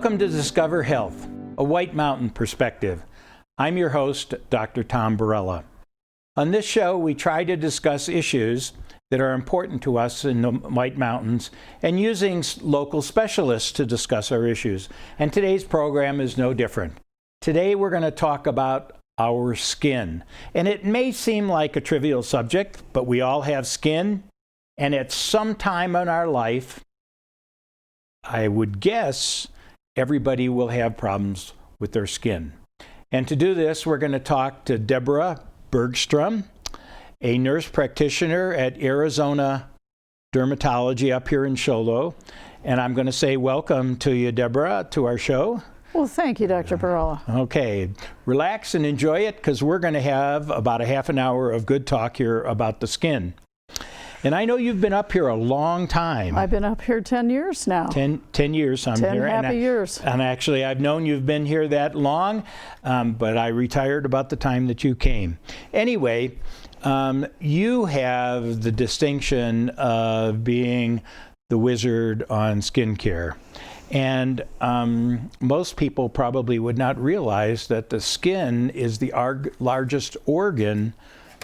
Welcome to Discover Health, a White Mountain perspective. I'm your host, Dr. Tom Barella. On this show, we try to discuss issues that are important to us in the White Mountains and using local specialists to discuss our issues. And today's program is no different. Today, we're going to talk about our skin. And it may seem like a trivial subject, but we all have skin. And at some time in our life, I would guess everybody will have problems with their skin. And to do this, we're going to talk to Debra Bergstrom, a nurse practitioner at Arizona Dermatology up here in Sholo. And I'm going to say welcome to you, Debra, to our show. Well, thank you, Dr. Barella. Okay, relax and enjoy it because we're going to have about a half an hour of good talk here about the skin. And I know you've been up here a long time. I've been up here 10 years now. 10 years I'm 10 here. 10 happy years. And actually, I've known you've been here that long, but I retired about the time that you came. Anyway, you have the distinction of being the wizard on skincare. And most people probably would not realize that the skin is the largest organ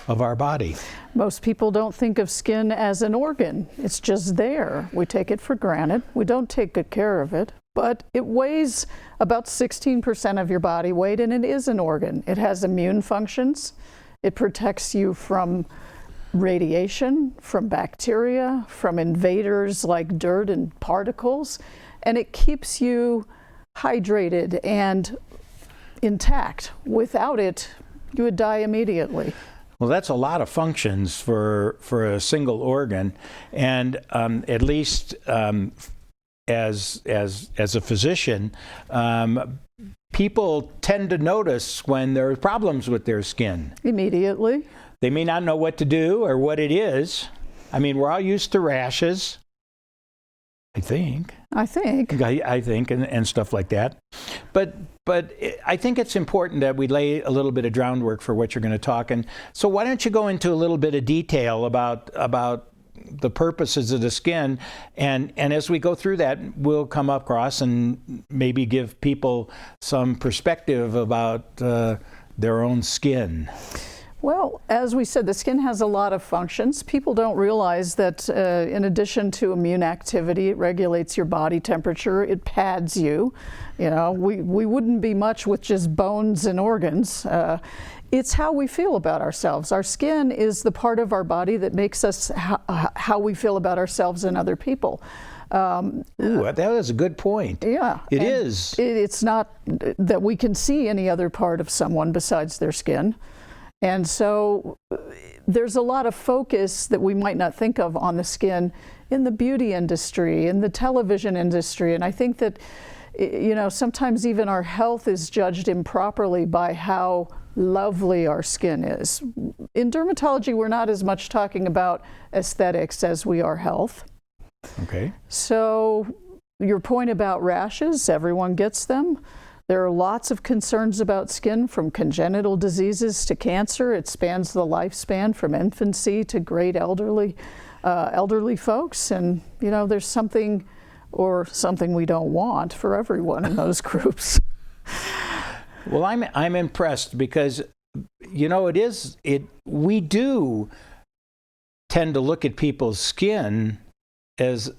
of our body. Most people don't think of skin as an organ. It's just there. We take it for granted. We don't take good care of it. But it weighs about 16% of your body weight, and it is an organ. It has immune functions. It protects you from radiation, from bacteria, from invaders like dirt and particles. And it keeps you hydrated and intact. Without it, you would die immediately. Well, that's a lot of functions for a single organ, and at least as a physician, people tend to notice when there are problems with their skin. Immediately. They may not know what to do or what it is. I mean, we're all used to rashes. I think, and stuff like that. But I think it's important that we lay a little bit of groundwork for what you're going to talk. And so why don't you go into a little bit of detail about the purposes of the skin, and as we go through that, we'll come across and maybe give people some perspective about their own skin. Well, as we said, the skin has a lot of functions. People don't realize that in addition to immune activity, it regulates your body temperature, it pads you. You know, we wouldn't be much with just bones and organs. It's how we feel about ourselves. Our skin is the part of our body that makes us how we feel about ourselves and other people. Ooh, that is a good point. Yeah. It is. It's not that we can see any other part of someone besides their skin. And so there's a lot of focus that we might not think of on the skin in the beauty industry, in the television industry. And I think that, you know, sometimes even our health is judged improperly by how lovely our skin is. In dermatology, we're not as much talking about aesthetics as we are health. Okay. So your point about rashes, everyone gets them. There are lots of concerns about skin, from congenital diseases to cancer. It spans the lifespan from infancy to great elderly folks. And, you know, there's something we don't want for everyone in those groups. Well, I'm impressed because, you know, we do tend to look at people's skin as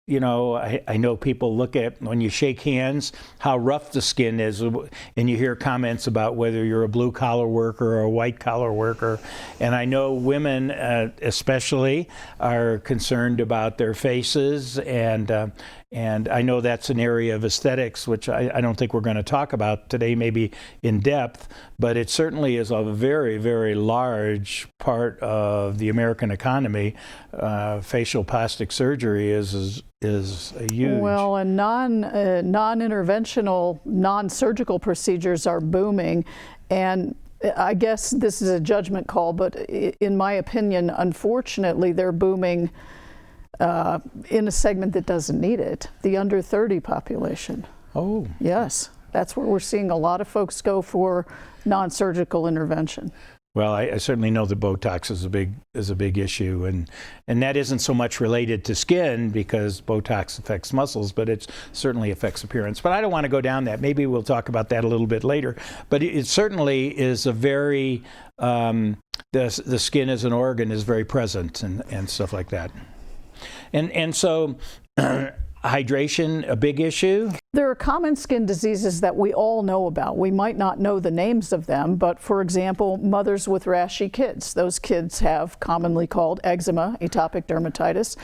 you know, I know people look at, when you shake hands, how rough the skin is, and you hear comments about whether you're a blue-collar worker or a white-collar worker. And I know women especially are concerned about their faces, and I know that's an area of aesthetics, which I don't think we're going to talk about today, maybe in depth, but it certainly is a very, very large part of the American economy. Facial plastic surgery is a huge... Well, and non-interventional, non-surgical procedures are booming, and I guess this is a judgment call, but in my opinion, unfortunately, they're booming in a segment that doesn't need it, the under 30 population. Oh. Yes, that's where we're seeing a lot of folks go for non-surgical intervention. Well, I certainly know that Botox is a big issue, and that isn't so much related to skin because Botox affects muscles, but it certainly affects appearance. But I don't want to go down that. Maybe we'll talk about that a little bit later. But it certainly is a very the skin as an organ is very present and stuff like that. And so hydration, a big issue? There are common skin diseases that we all know about. We might not know the names of them, but for example, mothers with rashy kids. Those kids have commonly called eczema, atopic dermatitis.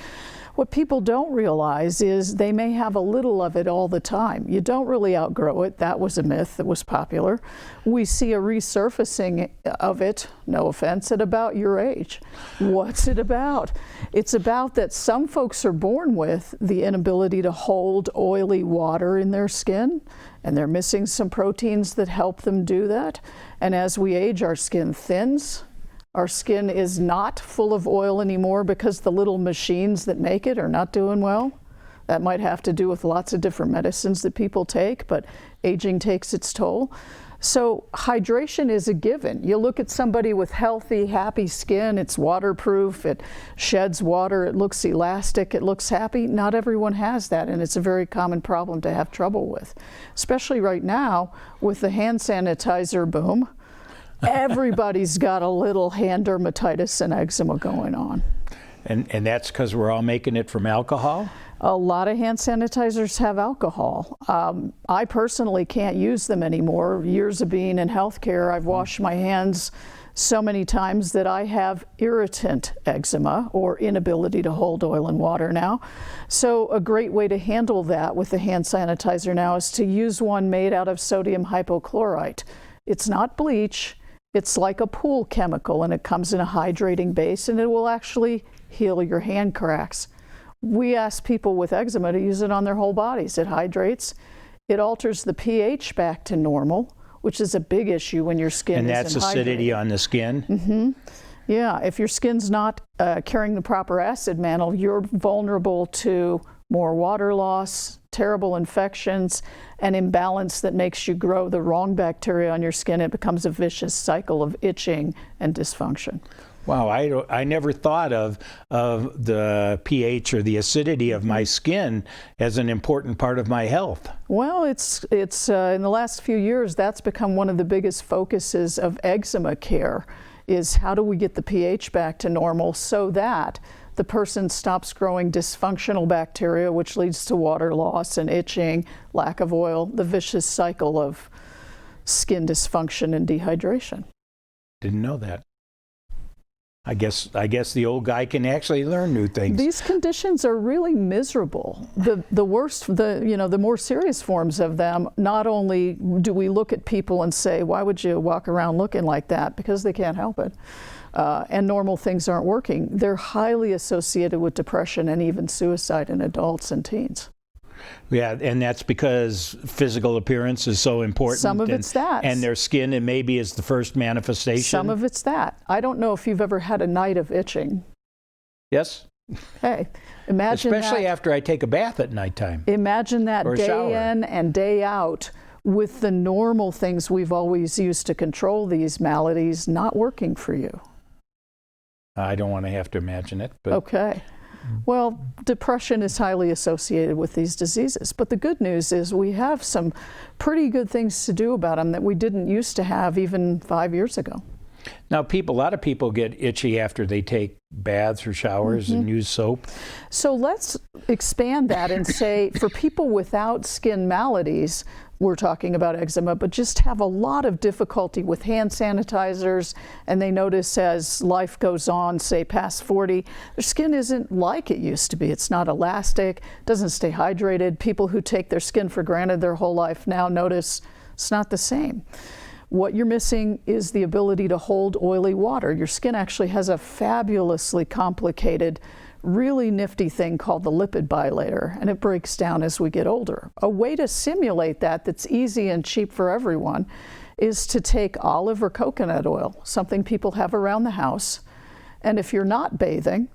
What people don't realize is they may have a little of it all the time. You don't really outgrow it. That was a myth that was popular. We see a resurfacing of it, no offense, at about your age. What's it about? It's about that some folks are born with the inability to hold oily water in their skin, and they're missing some proteins that help them do that. And as we age, our skin thins. Our skin is not full of oil anymore because the little machines that make it are not doing well. That might have to do with lots of different medicines that people take, but aging takes its toll. So hydration is a given. You look at somebody with healthy, happy skin, it's waterproof, it sheds water, it looks elastic, it looks happy. Not everyone has that, and it's a very common problem to have trouble with, especially right now with the hand sanitizer boom. Everybody's got a little hand dermatitis and eczema going on. And that's because we're all making it from alcohol? A lot of hand sanitizers have alcohol. I personally can't use them anymore. Years of being in healthcare, I've washed my hands so many times that I have irritant eczema or inability to hold oil and water now. So a great way to handle that with the hand sanitizer now is to use one made out of sodium hypochlorite. It's not bleach. It's like a pool chemical, and it comes in a hydrating base, and it will actually heal your hand cracks. We ask people with eczema to use it on their whole bodies. It hydrates. It alters the pH back to normal, which is a big issue when your skin isn't hydrated. And that's acidity on the skin? Mm-hmm. Yeah, if your skin's not carrying the proper acid mantle, you're vulnerable to more water loss, terrible infections, and imbalance that makes you grow the wrong bacteria on your skin. It becomes a vicious cycle of itching and dysfunction. Wow, I never thought of the pH or the acidity of my skin as an important part of my health. Well, it's in the last few years, that's become one of the biggest focuses of eczema care, is how do we get the pH back to normal so that the person stops growing dysfunctional bacteria, which leads to water loss and itching, lack of oil, the vicious cycle of skin dysfunction and dehydration. Didn't know that. I guess the old guy can actually learn new things. These conditions are really miserable. The worst, the more serious forms of them, not only do we look at people and say, why would you walk around looking like that? Because they can't help it. And normal things aren't working. They're highly associated with depression and even suicide in adults and teens. Yeah, and that's because physical appearance is so important. Some of it's that. And their skin, and maybe is the first manifestation. Some of it's that. I don't know if you've ever had a night of itching. Yes. Hey, imagine especially that, after I take a bath at nighttime. Imagine that or day shower. in and day out with the normal things we've always used to control these maladies not working for you. I don't want to have to imagine it. But okay. Well, depression is highly associated with these diseases, but the good news is we have some pretty good things to do about them that we didn't used to have even 5 years ago. Now, a lot of people get itchy after they take baths or showers and use soap. So let's expand that and say for people without skin maladies, we're talking about eczema, but just have a lot of difficulty with hand sanitizers, and they notice as life goes on, say past 40, their skin isn't like it used to be. It's not elastic, doesn't stay hydrated. People who take their skin for granted their whole life now notice it's not the same. What you're missing is the ability to hold oily water. Your skin actually has a fabulously complicated, really nifty thing called the lipid bilayer, and it breaks down as we get older. A way to simulate that that's easy and cheap for everyone is to take olive or coconut oil, something people have around the house, and if you're not bathing,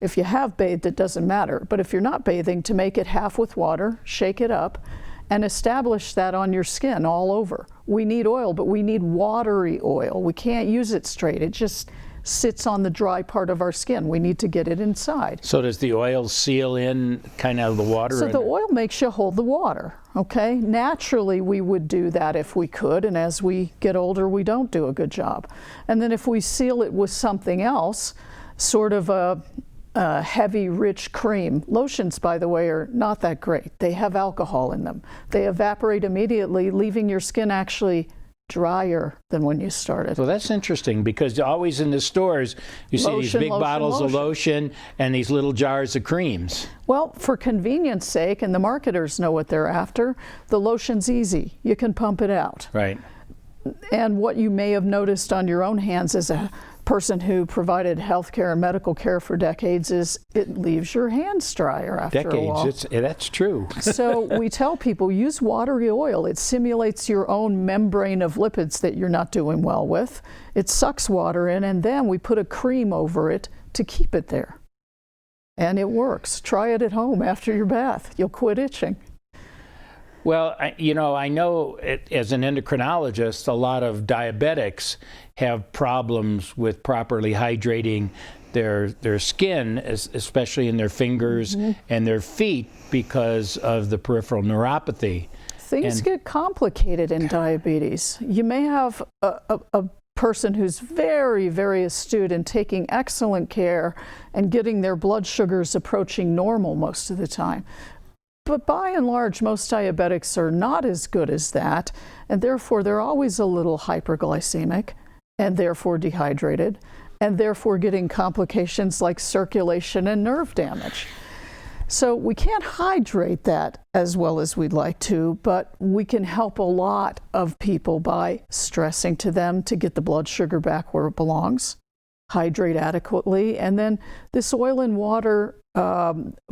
if you have bathed, it doesn't matter, but if you're not bathing, to make it half with water, shake it up, and establish that on your skin all over. We need oil, but we need watery oil. We can't use it straight. It just sits on the dry part of our skin. We need to get it inside. So does the oil seal in kind of the water? So the oil makes you hold the water, okay? Naturally, we would do that if we could, and as we get older, we don't do a good job. And then if we seal it with something else, sort of a heavy, rich cream. Lotions, by the way, are not that great. They have alcohol in them. They evaporate immediately, leaving your skin actually drier than when you started. Well, that's interesting, because always in the stores you see these big bottles of lotion and these little jars of creams. Well, for convenience sake, and the marketers know what they're after, the lotion's easy. You can pump it out. Right. And what you may have noticed on your own hands as a person who provided health care and medical care for decades is it leaves your hands drier after a while. That's true. So we tell people, use watery oil. It simulates your own membrane of lipids that you're not doing well with. It sucks water in, and then we put a cream over it to keep it there. And it works. Try it at home after your bath. You'll quit itching. Well, I know as an endocrinologist, a lot of diabetics have problems with properly hydrating their skin, especially in their fingers and their feet, because of the peripheral neuropathy. Things get complicated in diabetes. You may have a person who's very, very astute in taking excellent care and getting their blood sugars approaching normal most of the time. But by and large, most diabetics are not as good as that, and therefore they're always a little hyperglycemic, and therefore dehydrated, and therefore getting complications like circulation and nerve damage. So we can't hydrate that as well as we'd like to, but we can help a lot of people by stressing to them to get the blood sugar back where it belongs, hydrate adequately, and then this oil and water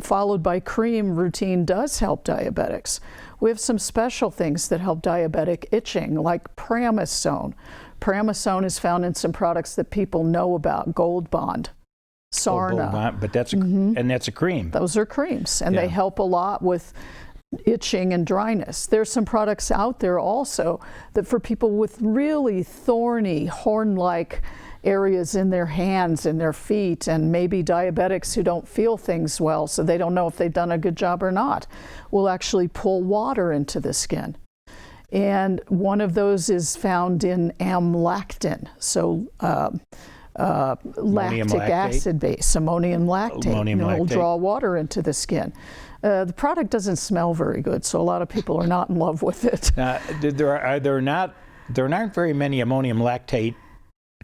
followed by cream routine does help diabetics. We have some special things that help diabetic itching, like Pramoxone. Pramoxone is found in some products that people know about, Gold Bond, Sarna. But that's and that's a cream. Those are creams, and they help a lot with itching and dryness. There's some products out there also that for people with really thorny, horn-like areas in their hands and their feet, and maybe diabetics who don't feel things well, so they don't know if they've done a good job or not, will actually pull water into the skin. And one of those is found in amlactin, so lactic acid base, ammonium lactate. It will draw water into the skin. The product doesn't smell very good, so a lot of people are not in love with it. There aren't very many ammonium lactate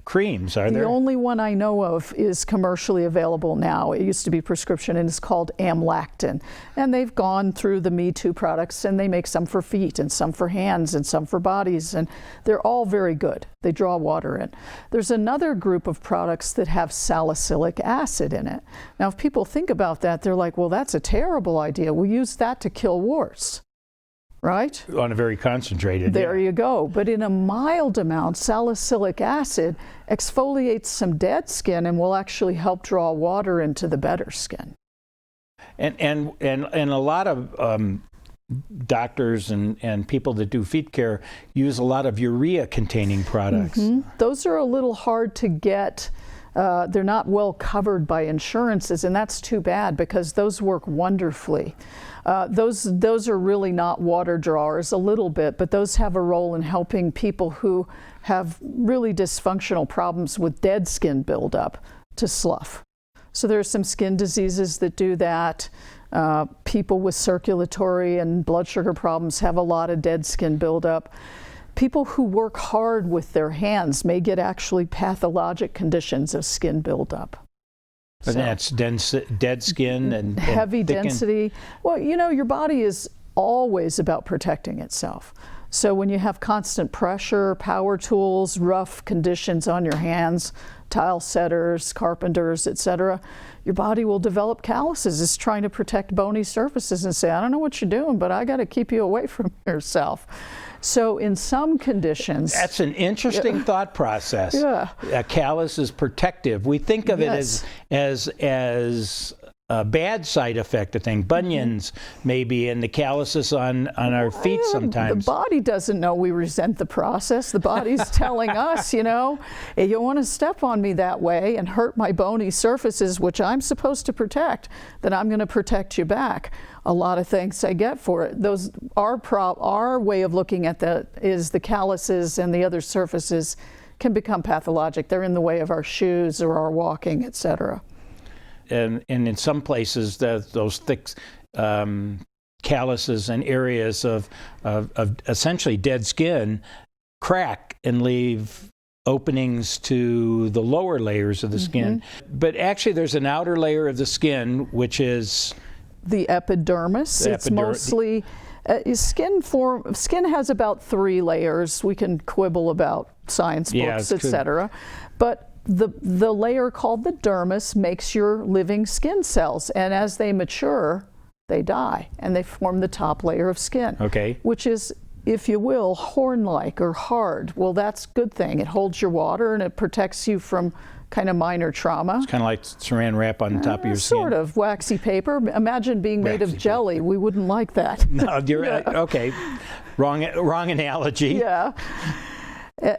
creams, are there? The only one I know of is commercially available now. It used to be prescription, and it's called amlactin. And they've gone through the Me Too products, and they make some for feet and some for hands and some for bodies, and they're all very good. They draw water in. There's another group of products that have salicylic acid in it. Now, if people think about that, they're like, well, that's a terrible idea. We use that to kill warts. Right? On a very concentrated. There you go. But in a mild amount, salicylic acid exfoliates some dead skin and will actually help draw water into the better skin. And a lot of doctors and people that do feet care use a lot of urea-containing products. Those are a little hard to get. They're not well covered by insurances, and that's too bad because those work wonderfully. Those are really not water drawers, a little bit, but those have a role in helping people who have really dysfunctional problems with dead skin buildup to slough. So there are some skin diseases that do that. People with circulatory and blood sugar problems have a lot of dead skin buildup. People who work hard with their hands may get actually pathologic conditions of skin buildup. And that's dead skin and heavy density. Well, your body is always about protecting itself. So when you have constant pressure, power tools, rough conditions on your hands, tile setters, carpenters, etc., your body will develop calluses. It's trying to protect bony surfaces and say, I don't know what you're doing, but I got to keep you away from yourself. So in some conditions... That's an interesting thought process. Yeah. A callus is protective. We think of it as bad side effect of things. Bunions, maybe, and the calluses on our feet sometimes. The body doesn't know we resent the process. The body's telling us, you know, hey, you want to step on me that way and hurt my bony surfaces, which I'm supposed to protect, then I'm going to protect you back. A lot of thanks I get for it. Our way of looking at that is the calluses and the other surfaces can become pathologic. They're in the way of our shoes or our walking, etc. And in some places, those thick calluses and areas of essentially dead skin crack and leave openings to the lower layers of the skin. But actually, there's an outer layer of the skin, which is the epidermis. It's mostly skin has about 3 layers. We can quibble about science books, etc. But the layer called the dermis makes your living skin cells, and as they mature, they die, and they form the top layer of skin. Okay. Which is, if you will, horn-like or hard. Well, that's a good thing. It holds your water and it protects you from kind of minor trauma. It's kind of like saran wrap on the top of your skin. Sort of. Waxy paper. Imagine being made of jelly. We wouldn't like that. No, you're okay. Wrong analogy. Yeah.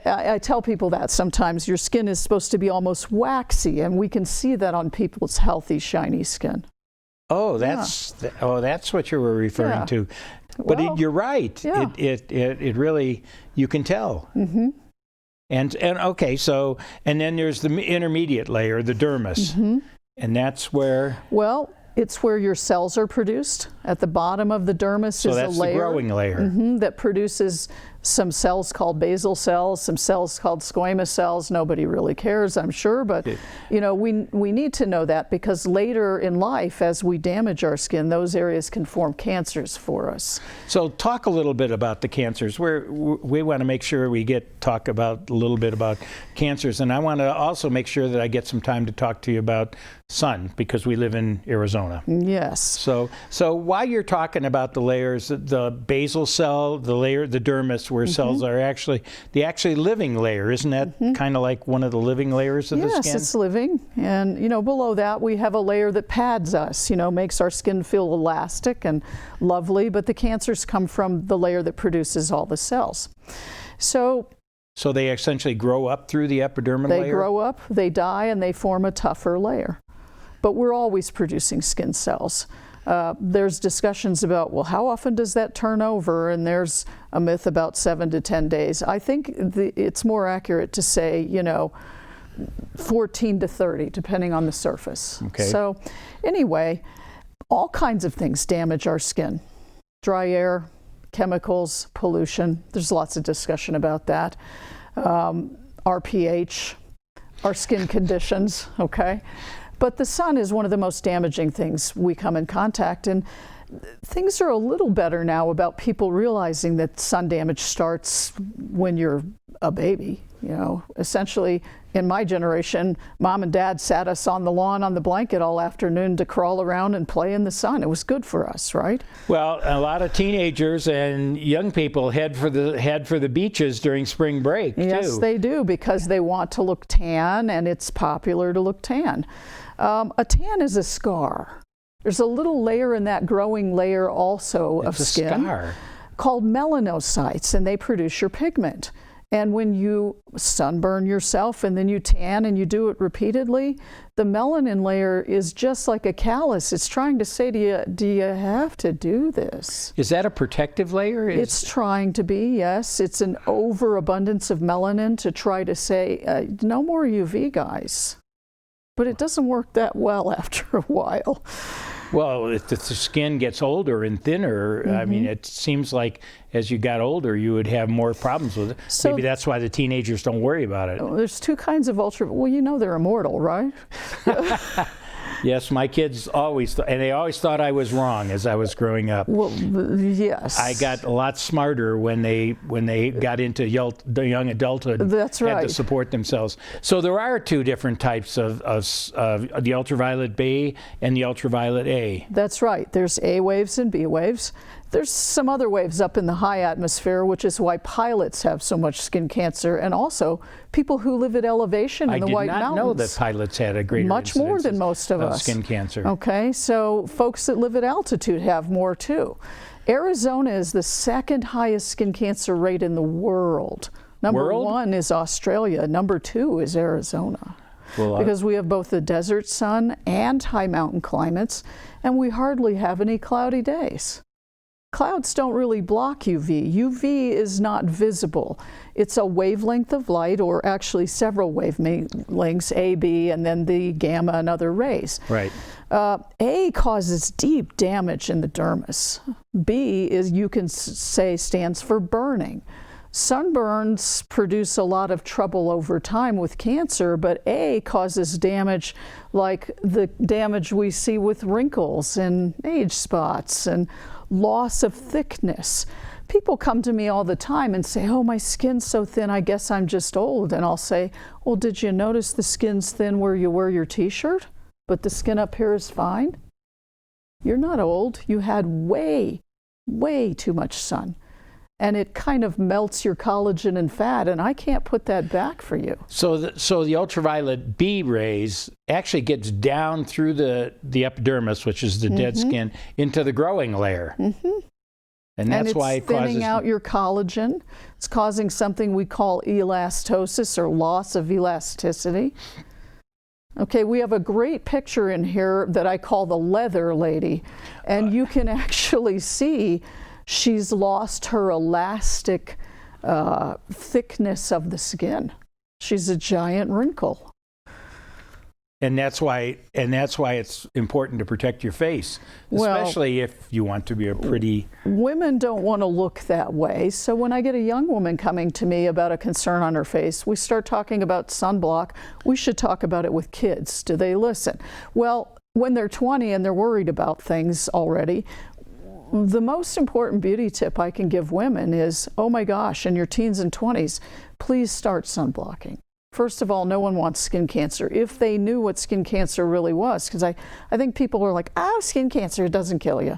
I tell people that sometimes your skin is supposed to be almost waxy, and we can see that on people's healthy, shiny skin. Oh, that's what you were referring to. But you're right. Yeah. It really, you can tell. And okay, so and then there's the intermediate layer, the dermis, and that's where. Well, it's where your cells are produced. At the bottom of the dermis is a layer. So that's the growing layer. That produces some cells called basal cells, some cells called squamous cells. Nobody really cares, I'm sure, but you know, we need to know that because later in life, as we damage our skin, those areas can form cancers for us. So talk a little bit about the cancers. We want to make sure we talk about a little bit about cancers, and I want to also make sure that I get some time to talk to you about sun because we live in Arizona. Yes. So while you're talking about the layers, the basal cell, the dermis, where cells are actually living layer, isn't that kind of like one of the living layers of the skin? Yes, it's living, and you know, below that we have a layer that pads us, you know, makes our skin feel elastic and lovely, but the cancers come from the layer that produces all the cells. So they essentially grow up through the epidermal layer? They grow up, they die, and they form a tougher layer. But we're always producing skin cells. There's discussions about, well, how often does that turn over? And there's a myth about 7 to 10 days. I think it's more accurate to say, you know, 14 to 30, depending on the surface. Okay. So anyway, all kinds of things damage our skin. Dry air, chemicals, pollution. There's lots of discussion about that. Our pH, our skin conditions, okay? But the sun is one of the most damaging things we come in contact, and things are a little better now about people realizing that sun damage starts when you're a baby. You know, essentially, in my generation, Mom and Dad sat us on the lawn on the blanket all afternoon to crawl around and play in the sun. It was good for us, right? Well, a lot of teenagers and young people head for the beaches during spring break, too. Yes, they do, because they want to look tan, and it's popular to look tan. A tan is a scar. There's a little layer in that growing layer also of skin called melanocytes, and they produce your pigment. And when you sunburn yourself and then you tan and you do it repeatedly, the melanin layer is just like a callus. It's trying to say to you, do you have to do this? Is that a protective layer? It's trying to be, yes. It's an overabundance of melanin to try to say, no more UV, guys. But it doesn't work that well after a while. Well, if the skin gets older and thinner, I mean, it seems like as you got older, you would have more problems with it. So maybe that's why the teenagers don't worry about it. There's 2 kinds of well, you know they're immortal, right? Yes, my kids always thought, and they always thought I was wrong as I was growing up. Well, yes. I got a lot smarter when they got into the young adulthood. That's right. Had to support themselves. So there are 2 different types of the ultraviolet B and the ultraviolet A. That's right. There's A waves and B waves. There's some other waves up in the high atmosphere, which is why pilots have so much skin cancer, and also people who live at elevation in the White Mountains. I did not know that pilots had a greater much more than most of us. Skin cancer. Okay, so folks that live at altitude have more too. Arizona is the second highest skin cancer rate in the world. Number one is Australia. Number two is Arizona. Well, because we have both the desert sun and high mountain climates, and we hardly have any cloudy days. Clouds don't really block UV. UV is not visible. It's a wavelength of light, or actually several wavelengths, A, B, and then the gamma and other rays. Right. A causes deep damage in the dermis. B is, you can say, stands for burning. Sunburns produce a lot of trouble over time with cancer, but A causes damage like the damage we see with wrinkles and age spots and loss of thickness. People come to me all the time and say, oh, my skin's so thin, I guess I'm just old. And I'll say, well, did you notice the skin's thin where you wear your t-shirt, but the skin up here is fine? You're not old. You had way, way too much sun. And it kind of melts your collagen and fat, and I can't put that back for you. So the ultraviolet B rays actually gets down through the epidermis, which is the dead skin, into the growing layer. And that's why it causes... thinning out your collagen. It's causing something we call elastosis, or loss of elasticity. Okay, we have a great picture in here that I call the leather lady, and you can actually see she's lost her elastic thickness of the skin. She's a giant wrinkle. And that's why it's important to protect your face, especially if you want to be a pretty... Women don't want to look that way. So when I get a young woman coming to me about a concern on her face, we start talking about sunblock. We should talk about it with kids. Do they listen? Well, when they're 20 and they're worried about things already, the most important beauty tip I can give women is, oh my gosh, in your teens and 20s, please start sunblocking. First of all, no one wants skin cancer if they knew what skin cancer really was, because I think people are like, skin cancer, it doesn't kill you.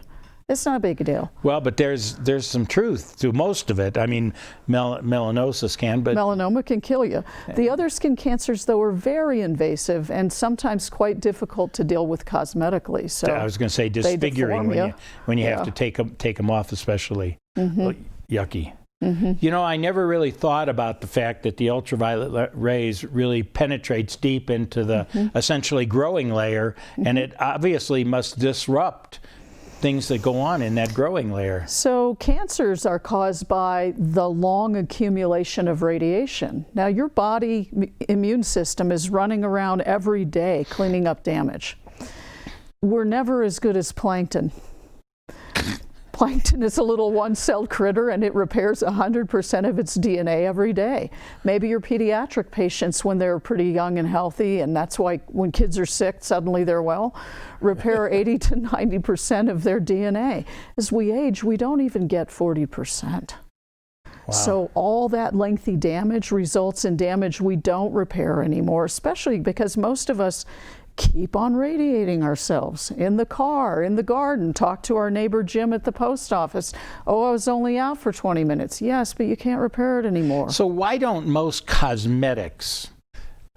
It's not a big deal. Well, but there's some truth to most of it. I mean, melanosis can, but... Melanoma can kill you. The other skin cancers, though, are very invasive and sometimes quite difficult to deal with cosmetically. So I was going to say disfiguring when you have to take them off, especially. Yucky. You know, I never really thought about the fact that the ultraviolet rays really penetrates deep into the essentially growing layer, and it obviously must disrupt things that go on in that growing layer. So cancers are caused by the long accumulation of radiation. Now your body immune system is running around every day cleaning up damage. We're never as good as plankton. Plankton is a little one-celled critter, and it repairs 100% of its DNA every day. Maybe your pediatric patients, when they're pretty young and healthy, and that's why when kids are sick, suddenly they're well, repair 80 to 90% of their DNA. As we age, we don't even get 40%. Wow. So all that lengthy damage results in damage we don't repair anymore, especially because most of us keep on radiating ourselves in the car, in the garden, talk to our neighbor Jim at the post office. Oh, I was only out for 20 minutes. Yes, but you can't repair it anymore. So why don't most cosmetics,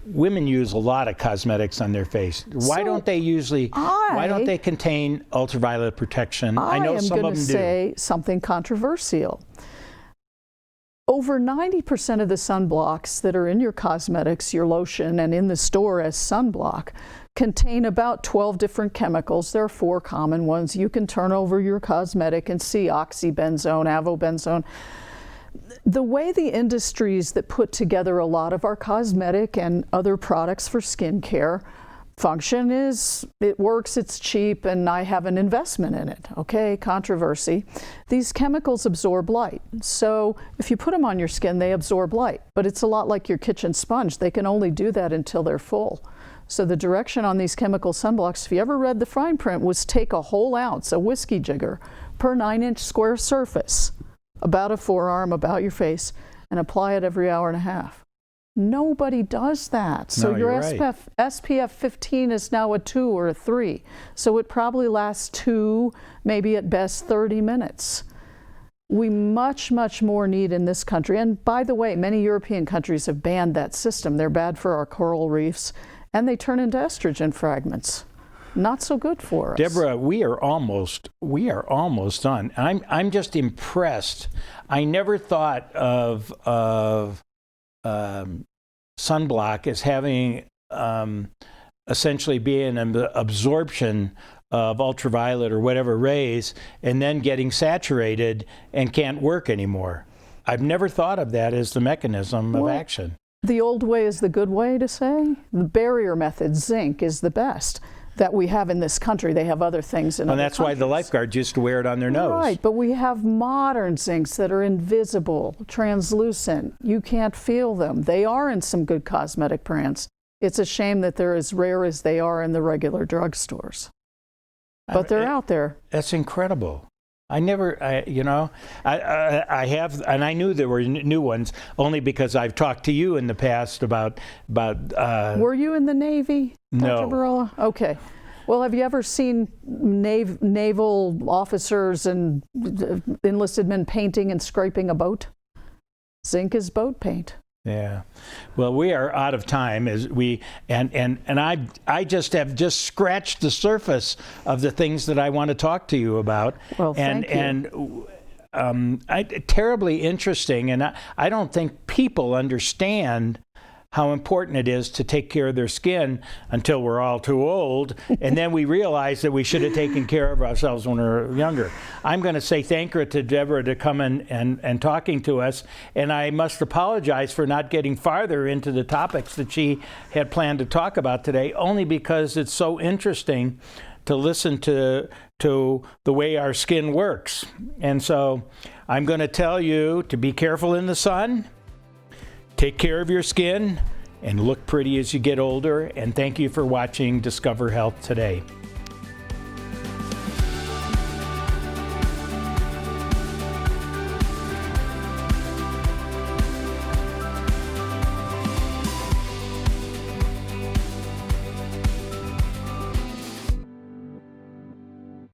women use a lot of cosmetics on their face. Why don't they contain ultraviolet protection? I know some of them do. I'm going to say something controversial. Over 90% of the sunblocks that are in your cosmetics, your lotion, and in the store as sunblock contain about 12 different chemicals. There are 4 common ones. You can turn over your cosmetic and see oxybenzone, avobenzone. The way the industries that put together a lot of our cosmetic and other products for skincare function is, it works, it's cheap, and I have an investment in it. Okay, controversy. These chemicals absorb light. So if you put them on your skin, they absorb light. But it's a lot like your kitchen sponge. They can only do that until they're full. So the direction on these chemical sunblocks, if you ever read the fine print, was take a whole ounce, a whiskey jigger, per 9-inch square surface, about a forearm, about your face, and apply it every hour and a half. Nobody does that. So No, your you're right. SPF 15 is now a 2 or a 3. So it probably lasts 2, maybe at best 30 minutes. We much more need in this country. And by the way, many European countries have banned that system. They're bad for our coral reefs, and they turn into estrogen fragments. Not so good for us. Deborah, we are almost done. I'm just impressed. I never thought of sunblock as having essentially being an absorption of ultraviolet or whatever rays, and then getting saturated and can't work anymore. I've never thought of that as the mechanism of action. The old way is the good way to say. The barrier method, zinc, is the best that we have in this country. They have other things in other And that's countries. why the lifeguards used to wear it on their nose. Right, but we have modern zincs that are invisible, translucent. You can't feel them. They are in some good cosmetic brands. It's a shame that they're as rare as they are in the regular drugstores. But they're out there. That's incredible. I have, and I knew there were new ones only because I've talked to you in the past about. Were you in the Navy, Dr. No. Bergstrom? Okay. Well, have you ever seen naval officers and enlisted men painting and scraping a boat? Zinc is boat paint. Yeah. Well, we are out of time as I just have scratched the surface of the things that I want to talk to you about. Well, thank you. Terribly interesting, and I don't think people understand how important it is to take care of their skin until we're all too old, and then we realize that we should have taken care of ourselves when we were younger. I'm going to say thank you to Deborah to come in and talking to us, and I must apologize for not getting farther into the topics that she had planned to talk about today, only because it's so interesting to listen to the way our skin works. And so I'm going to tell you to be careful in the sun, take care of your skin, and look pretty as you get older. And thank you for watching Discover Health today.